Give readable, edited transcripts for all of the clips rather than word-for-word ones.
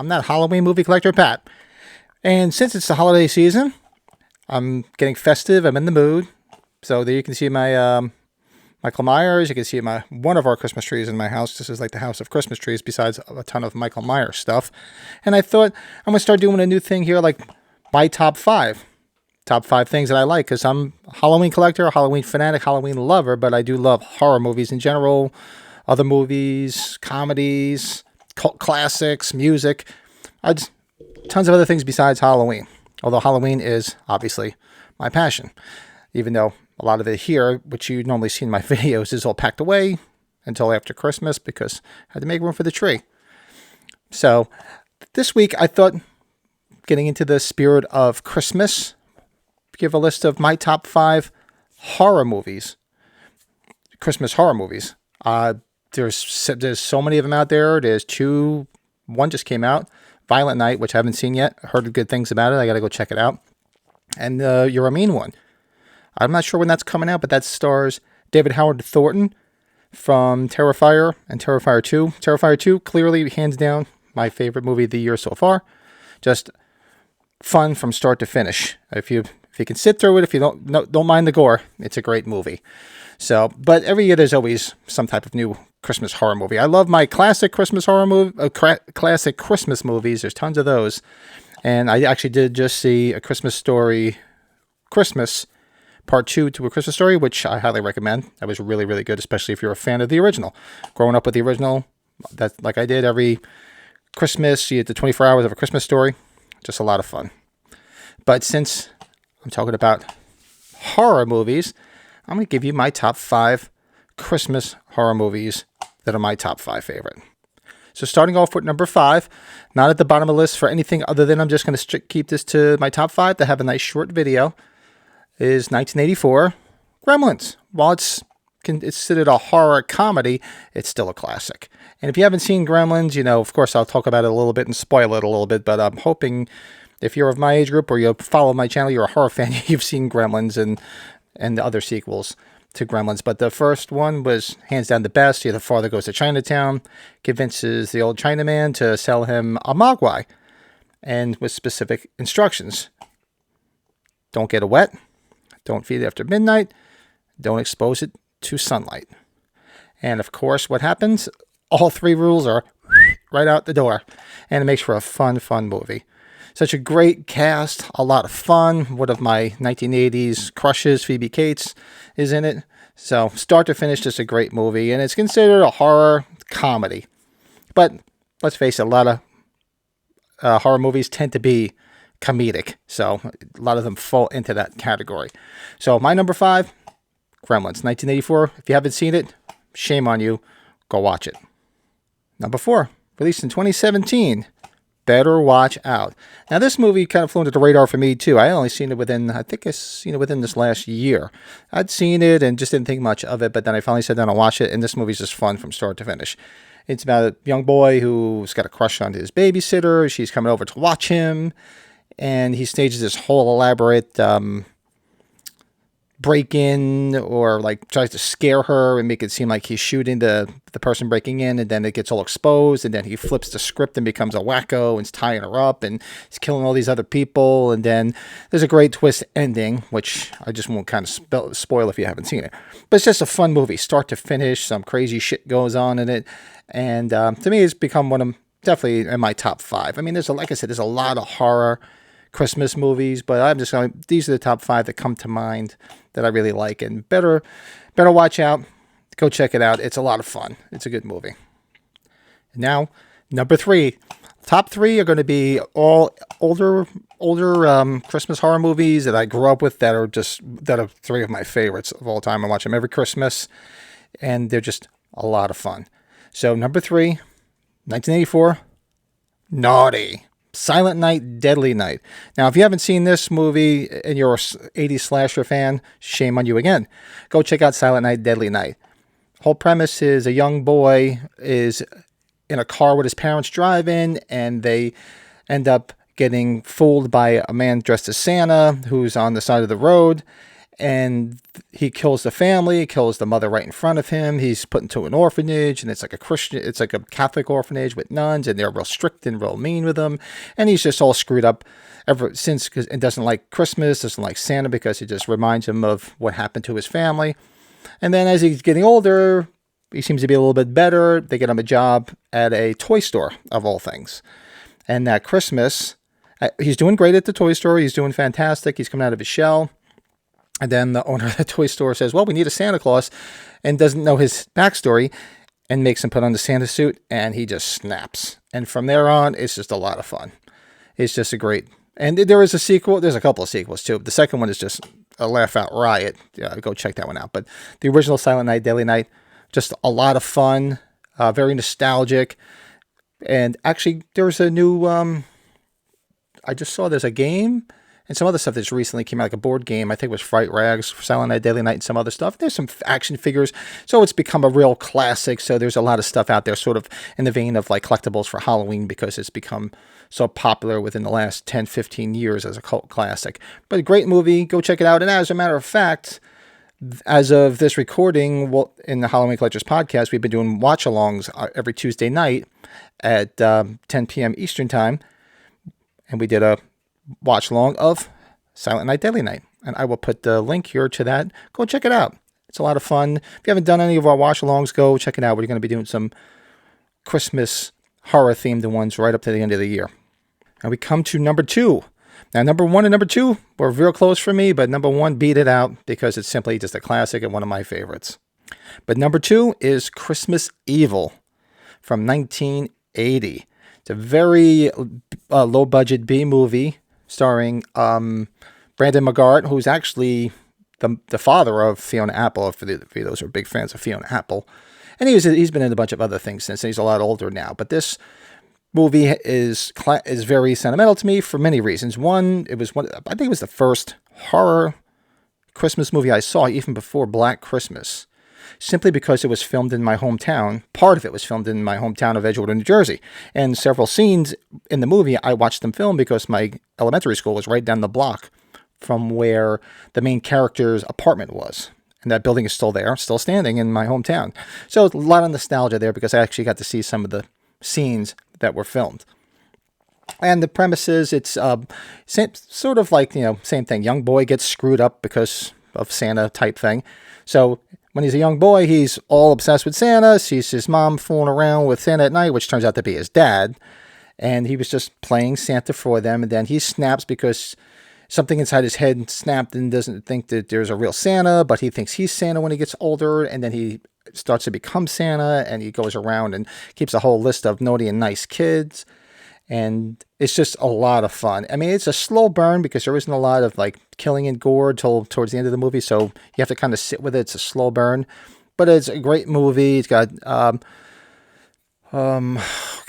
that Halloween movie collector, Pat. And since it's the holiday season, I'm getting festive. I'm in the mood. So there you can see my Michael Myers. You can see one of our Christmas trees in my house. This is like the house of Christmas trees besides a ton of Michael Myers stuff. And I thought I'm going to start doing a new thing here, like my top 5. Top 5 things that I like, because I'm a Halloween collector, Halloween fanatic, Halloween lover, but I do love horror movies in general, other movies, comedies, cult classics, music, tons of other things besides Halloween. Although Halloween is obviously my passion, even though a lot of it here, which you normally see in my videos, is all packed away until after Christmas because I had to make room for the tree. So this week I thought, getting into the spirit of Christmas, give a list of my top 5 horror movies, Christmas horror movies. There's so many of them out there. There's 2, one just came out, Violent Night, which I haven't seen yet. Heard good things about it. I got to go check it out. And You're a Mean One. I'm not sure when that's coming out, but that stars David Howard Thornton from Terrifier and Terrifier 2. Terrifier 2, clearly, hands down, my favorite movie of the year so far. Just fun from start to finish. If you can sit through it, if you don't mind the gore, it's a great movie. So, but every year there's always some type of new Christmas horror movie. I love my classic Christmas horror movie, classic Christmas movies. There's tons of those, and I actually did just see A Christmas Story, Christmas Part 2 to A Christmas Story, which I highly recommend. That was really, really good, especially if you're a fan of the original. Growing up with the original, that like I did every Christmas, you had the 24 hours of A Christmas Story. Just a lot of fun. But since I'm talking about horror movies, I'm going to give you my top 5 Christmas horror movies that are my top 5 favorite. So starting off with number 5, not at the bottom of the list for anything other than I'm just going to keep this to my top 5 to have a nice short video, is 1984, Gremlins. While it's considered a horror comedy, it's still a classic. And if you haven't seen Gremlins, of course, I'll talk about it a little bit and spoil it a little bit, but I'm hoping if you're of my age group or you follow my channel, you're a horror fan, you've seen Gremlins and the other sequels to Gremlins. But the first one was hands down the best. The father goes to Chinatown, convinces the old Chinaman to sell him a mogwai, and with specific instructions. Don't get it wet. Don't feed it after midnight. Don't expose it to sunlight. And of course, what happens? All 3 rules are right out the door. And it makes for a fun movie. Such a great cast, a lot of fun. One of my 1980s crushes, Phoebe Cates, is in it. So start to finish, just a great movie. And it's considered a horror comedy. But let's face it, a lot of horror movies tend to be comedic. So a lot of them fall into that category. So my number 5, Gremlins, 1984. If you haven't seen it, shame on you. Go watch it. Number 4, released in 2017. Better Watch Out. Now, this movie kind of flew under the radar for me, too. I seen it within this last year. I'd seen it and just didn't think much of it, but then I finally sat down and watched it, and this movie's just fun from start to finish. It's about a young boy who's got a crush on his babysitter. She's coming over to watch him, and he stages this whole elaborate break-in, or like tries to scare her and make it seem like he's shooting the person breaking in, and then it gets all exposed, and then he flips the script and becomes a wacko and is tying her up and he's killing all these other people, and then there's a great twist ending, which I just won't kind of spoil if you haven't seen it. But it's just a fun movie, start to finish. Some crazy shit goes on in it, and to me it's become definitely in my top 5. I mean, like I said, there's a lot of horror Christmas movies, but I'm just going, these are the top 5 that come to mind that I really like, and better watch out. Go check it out. It's a lot of fun. It's a good movie. Now, number 3. Top 3 are going to be all older Christmas horror movies that I grew up with that are 3 of my favorites of all time. I watch them every Christmas, and they're just a lot of fun. So number 3, 1984, Naughty. Silent Night, Deadly Night. Now, if you haven't seen this movie and you're an 80s slasher fan, shame on you again. Go check out Silent Night, Deadly Night. Whole premise is a young boy is in a car with his parents driving, and they end up getting fooled by a man dressed as Santa who's on the side of the road, and he kills the family, kills the mother right in front of him. He's put into an orphanage, and it's like a Catholic orphanage with nuns, and they're real strict and real mean with him. And he's just all screwed up ever since, because it doesn't like Christmas, doesn't like Santa, because it just reminds him of what happened to his family. And then as he's getting older, he seems to be a little bit better. They get him a job at a toy store, of all things. And that Christmas, he's doing great at the toy store. He's doing fantastic. He's coming out of his shell. And then the owner of the toy store says, well, we need a Santa Claus, and doesn't know his backstory, and makes him put on the Santa suit, and he just snaps. And from there on, it's just a lot of fun. It's just a great... And there is a sequel. There's a couple of sequels, too. The second one is just a laugh-out riot. Yeah, go check that one out. But the original Silent Night, Deadly Night, just a lot of fun, very nostalgic. And actually, there's a new... I just saw there's a game... and some other stuff that's recently came out, like a board game. I think it was Fright Rags, Silent Night, Deadly Night, and some other stuff. There's some action figures. So it's become a real classic. So there's a lot of stuff out there sort of in the vein of like collectibles for Halloween, because it's become so popular within the last 10, 15 years as a cult classic. But a great movie. Go check it out. And as a matter of fact, as of this recording, in the Halloween Collectors podcast, we've been doing watch-alongs every Tuesday night at 10 p.m. Eastern Time. And we did a watch along of Silent Night, Deadly Night. And I will put the link here to that. Go check it out. It's a lot of fun. If you haven't done any of our watch alongs, go check it out. We're going to be doing some Christmas horror themed ones right up to the end of the year. And we come to number 2. Now, number 1 and number 2 were real close for me, but number 1 beat it out because it's simply just a classic and one of my favorites. But number 2 is Christmas Evil from 1980. It's a very low budget B movie, starring Brandon McGart, who's actually the father of Fiona Apple, for those who are big fans of Fiona Apple. And he's been in a bunch of other things since. He's a lot older now. But this movie is very sentimental to me for many reasons. One, I think it was the first horror Christmas movie I saw, even before Black Christmas, simply because it was filmed in my hometown. Part of it was filmed in my hometown of Edgewater, New Jersey. And several scenes in the movie, I watched them film because my elementary school was right down the block from where the main character's apartment was. And that building is still there, still standing in my hometown. So a lot of nostalgia there because I actually got to see some of the scenes that were filmed. And the premise is it's sort of like, same thing. Young boy gets screwed up because of Santa type thing. So when he's a young boy, he's all obsessed with Santa, sees his mom fooling around with Santa at night, which turns out to be his dad. And he was just playing Santa for them. And then he snaps because something inside his head snapped and doesn't think that there's a real Santa, but he thinks he's Santa when he gets older. And then he starts to become Santa, and he goes around and keeps a whole list of naughty and nice kids. And it's just a lot of fun. I mean, it's a slow burn because there isn't a lot of like killing and gore towards the end of the movie. So you have to kind of sit with it. It's a slow burn, but it's a great movie. It's got, God, I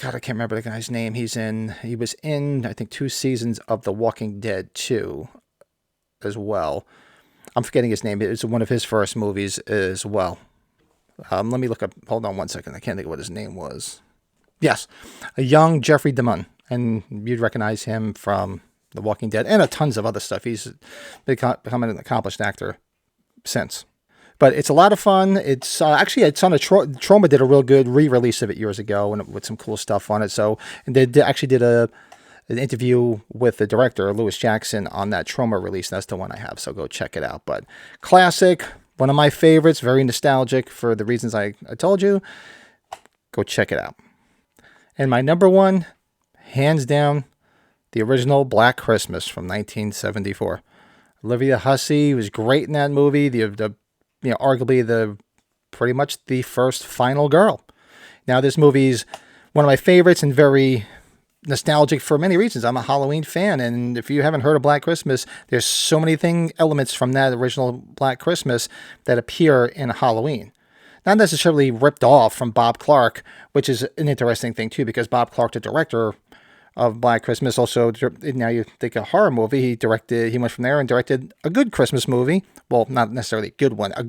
can't remember the guy's name. He was in, I think, 2 seasons of The Walking Dead too, as well. I'm forgetting his name. It's one of his first movies as well. Let me look up. Hold on one second. I can't think of what his name was. Yes, a young Jeffrey DeMunn, and you'd recognize him from The Walking Dead and tons of other stuff. He's become an accomplished actor since. But it's a lot of fun. It's actually, it's on Trauma did a real good re-release of it years ago, and with some cool stuff on it. So, and they actually did an interview with the director, Lewis Jackson, on that Trauma release. That's the one I have, so go check it out. But classic, one of my favorites, very nostalgic for the reasons I told you. Go check it out. And my number 1, hands down, the original Black Christmas from 1974. Olivia Hussey was great in that movie. Arguably pretty much the first final girl. Now, this movie's one of my favorites and very nostalgic for many reasons. I'm a Halloween fan, and if you haven't heard of Black Christmas, there's so many elements from that original Black Christmas that appear in Halloween. Not necessarily ripped off from Bob Clark, which is an interesting thing too, because Bob Clark, the director of Black Christmas, also, now you think a horror movie, he went from there and directed a good Christmas movie. Well, not necessarily a good one, a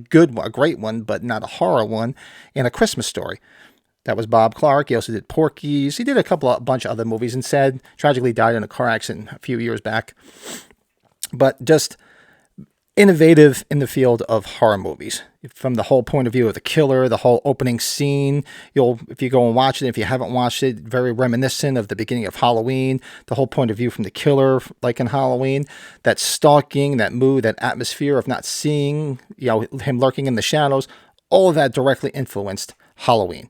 great one, but not a horror one, in A Christmas Story. That was Bob Clark. He also did Porky's. He did a bunch of other movies, and tragically died in a car accident a few years back. But just innovative in the field of horror movies. From the whole point of view of the killer, the whole opening scene, if you go and watch it, if you haven't watched it, very reminiscent of the beginning of Halloween. The whole point of view from the killer, like in Halloween, that stalking, that mood, that atmosphere of not seeing, him lurking in the shadows. All of that directly influenced Halloween,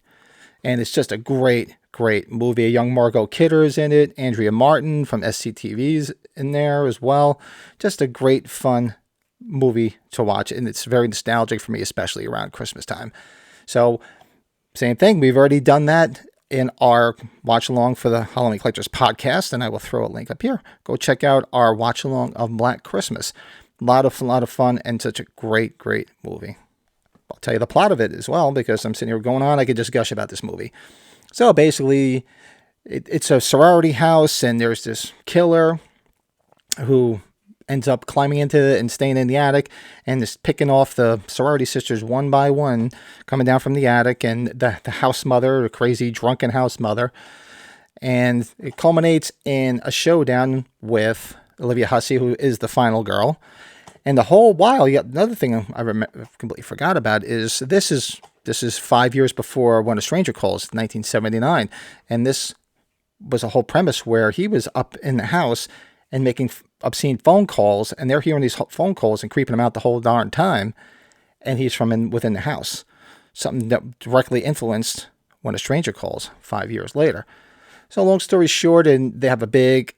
and it's just a great movie. A young Margot Kidder's in it. Andrea Martin from SCTV's in there as well. Just a great, fun movie to watch, and it's very nostalgic for me, especially around Christmas time. So, same thing. We've already done that in our watch along for the Halloween Collectors podcast, and I will throw a link up here. Go check out our watch along of Black Christmas. A lot of fun, and such a great movie. I'll tell you the plot of it as well, because I'm sitting here going on. I could just gush about this movie. So basically, it's a sorority house, and there's this killer who ends up climbing into it and staying in the attic and just picking off the sorority sisters one by one, coming down from the attic, and the house mother, the crazy drunken house mother. And it culminates in a showdown with Olivia Hussey, who is the final girl. And the whole while, another thing I completely forgot about is this is 5 years before When a Stranger Calls, 1979. And this was a whole premise where he was up in the house and making obscene phone calls, and they're hearing these phone calls and creeping him out the whole darn time, and he's from within the house. Something that directly influenced When a Stranger Calls 5 years later. So long story short, and they have a big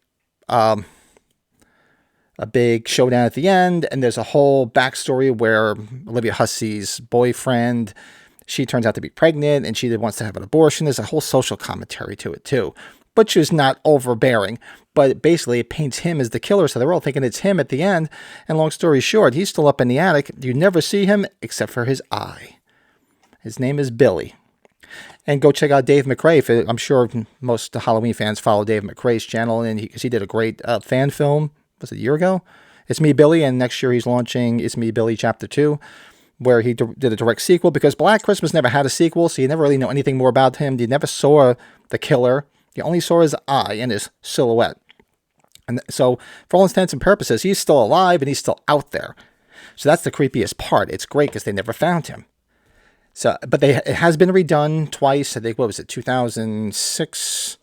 showdown at the end, and there's a whole backstory where Olivia Hussey's boyfriend, she turns out to be pregnant, and she wants to have an abortion. There's a whole social commentary to it too. Butcher's not overbearing, but basically it paints him as the killer, so they're all thinking it's him at the end. And long story short, he's still up in the attic. You never see him except for his eye. His name is Billy. And go check out Dave McRae. I'm sure most Halloween fans follow Dave McRae's channel, and he did a great fan film. Was it a year ago? It's Me, Billy, and next year he's launching It's Me, Billy Chapter 2, where he did a direct sequel, because Black Christmas never had a sequel, so you never really know anything more about him. You never saw the killer. You only saw his eye and his silhouette. And so, for all intents and purposes, he's still alive and he's still out there. So that's the creepiest part. It's great because they never found him. So, but it has been redone twice. I think, 2006?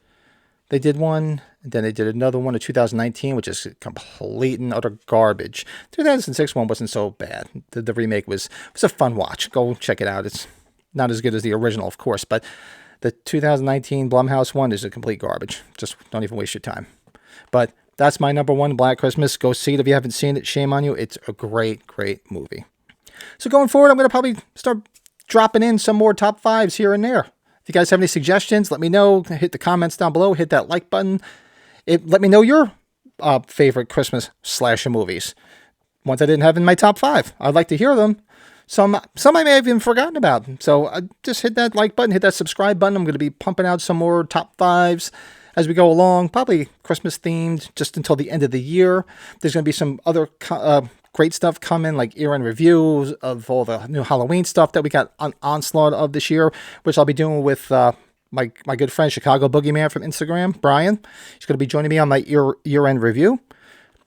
They did one. And then they did another one in 2019, which is complete and utter garbage. 2006 one wasn't so bad. The remake was a fun watch. Go check it out. It's not as good as the original, of course, but the 2019 Blumhouse one is a complete garbage. Just don't even waste your time. But that's my number one, Black Christmas. Go see it if you haven't seen it. Shame on you. It's a great movie. So going forward, I'm going to probably start dropping in some more top fives here and there. If you guys have any suggestions, let me know. Hit the comments down below. Hit that like button. Let me know your favorite Christmas slasher movies. Ones I didn't have in my top five. I'd like to hear them. Some I may have even forgotten about. So just hit that like button, hit that subscribe button. I'm going to be pumping out some more top fives as we go along. Probably Christmas themed just until the end of the year. There's going to be some other great stuff coming, like year-end reviews of all the new Halloween stuff that we got on onslaught of this year, which I'll be doing with my good friend Chicago Boogeyman from Instagram, Brian. He's going to be joining me on my year-end review.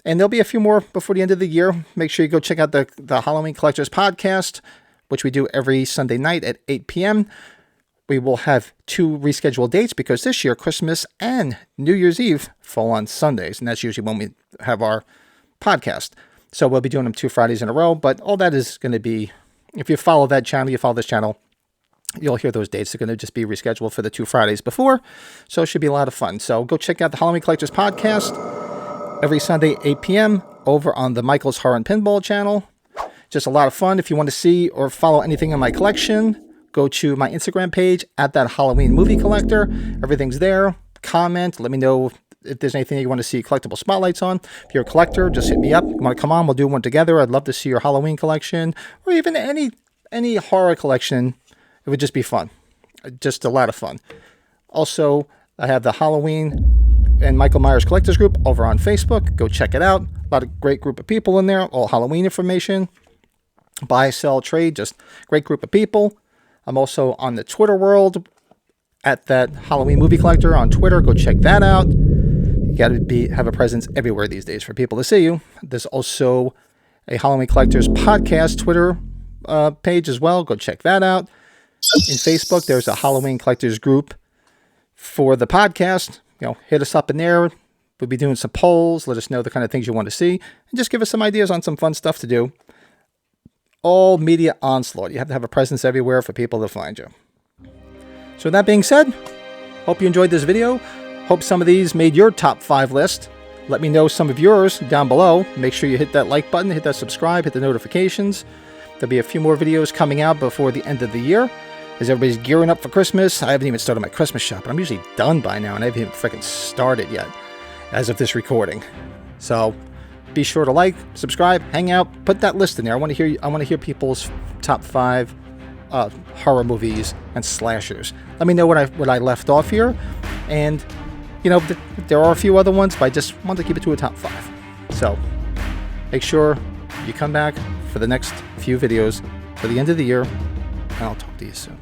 And there'll be a few more before the end of the year. Make sure you go check out the Halloween Collectors podcast, which we do every Sunday night at 8 p.m. We will have 2 rescheduled dates because this year, Christmas and New Year's Eve fall on Sundays. And that's usually when we have our podcast. So we'll be doing them 2 Fridays in a row. But all that is going to be, if you follow that channel, you follow this channel, you'll hear those dates. They're going to just be rescheduled for the 2 Fridays before. So it should be a lot of fun. So go check out the Halloween Collectors podcast every Sunday, 8 p.m. over on the Michael's Horror and Pinball channel. Just a lot of fun. If you want to see or follow anything in my collection, go to my Instagram page at that Halloween movie collector. Everything's there. Comment. Let me know if there's anything you want to see collectible spotlights on. If you're a collector, just hit me up. You want to come on, we'll do one together. I'd love to see your Halloween collection or even any horror collection. It would just be fun. Just a lot of fun. Also, I have the Halloween and Michael Myers Collectors Group over on Facebook. Go check it out. A lot of great group of people in there. All Halloween information. Buy, sell, trade. Just great group of people. I'm also on the Twitter world at that Halloween movie collector on Twitter. Go check that out. You got to have a presence everywhere these days for people to see you. There's also a Halloween Collectors podcast Twitter page as well. Go check that out. In Facebook, there's a Halloween Collectors group for the podcast. Hit us up in there. We'll be doing some polls. Let us know the kind of things you want to see. And just give us some ideas on some fun stuff to do. All media onslaught. You have to have a presence everywhere for people to find you. So that being said, hope you enjoyed this video. Hope some of these made your top 5 list. Let me know some of yours down below. Make sure you hit that like button, hit that subscribe, hit the notifications. There'll be a few more videos coming out before the end of the year. As everybody's gearing up for Christmas, I haven't even started my Christmas shop. I'm usually done by now, and I haven't even freaking started yet as of this recording. So be sure to like, subscribe, hang out, put that list in there. I want to hear people's top 5 horror movies and slashers. Let me know what I left off here, and there are a few other ones, but I just want to keep it to a top 5. So make sure you come back for the next few videos for the end of the year, and I'll talk to you soon.